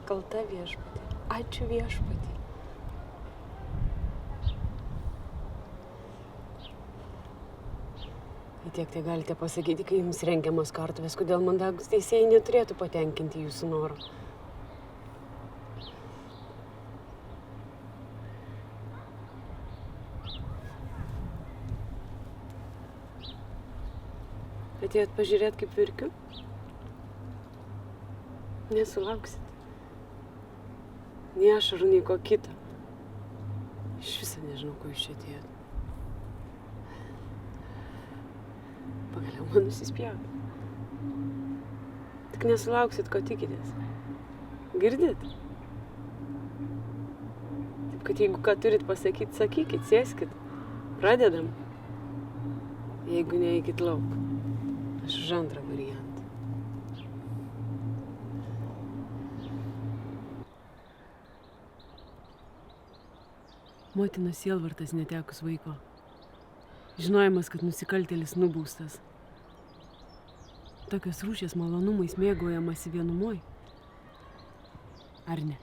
kalta viešpatį. Ačiū viešpatį. Tiek tai galite pasakyti, kai jums rengiamos kartuvės, kodėl mandagus teisėjai neturėtų patenkinti jūsų norą. Atėjot pažiūrėt, kaip virkiu? Nesulauksit. Nei ašarų, nei ko kito. Iš viso nežinau, ko jūs čia atėjot. Pagaliau man nusispjauti. Tik nesulauksit, ko tikitės. Girdit? Taip, kad jeigu ką turit pasakyti, sakykit, sėskit. Pradedam. Jeigu neikit lauk. Aš už antrą variantą. Motinos sielvartas netekus vaiko. Žinojimas, kad nusikaltėlis nubaustas. Tokios rūšies malonumais mėgaujamasi vienumoj. Ar ne?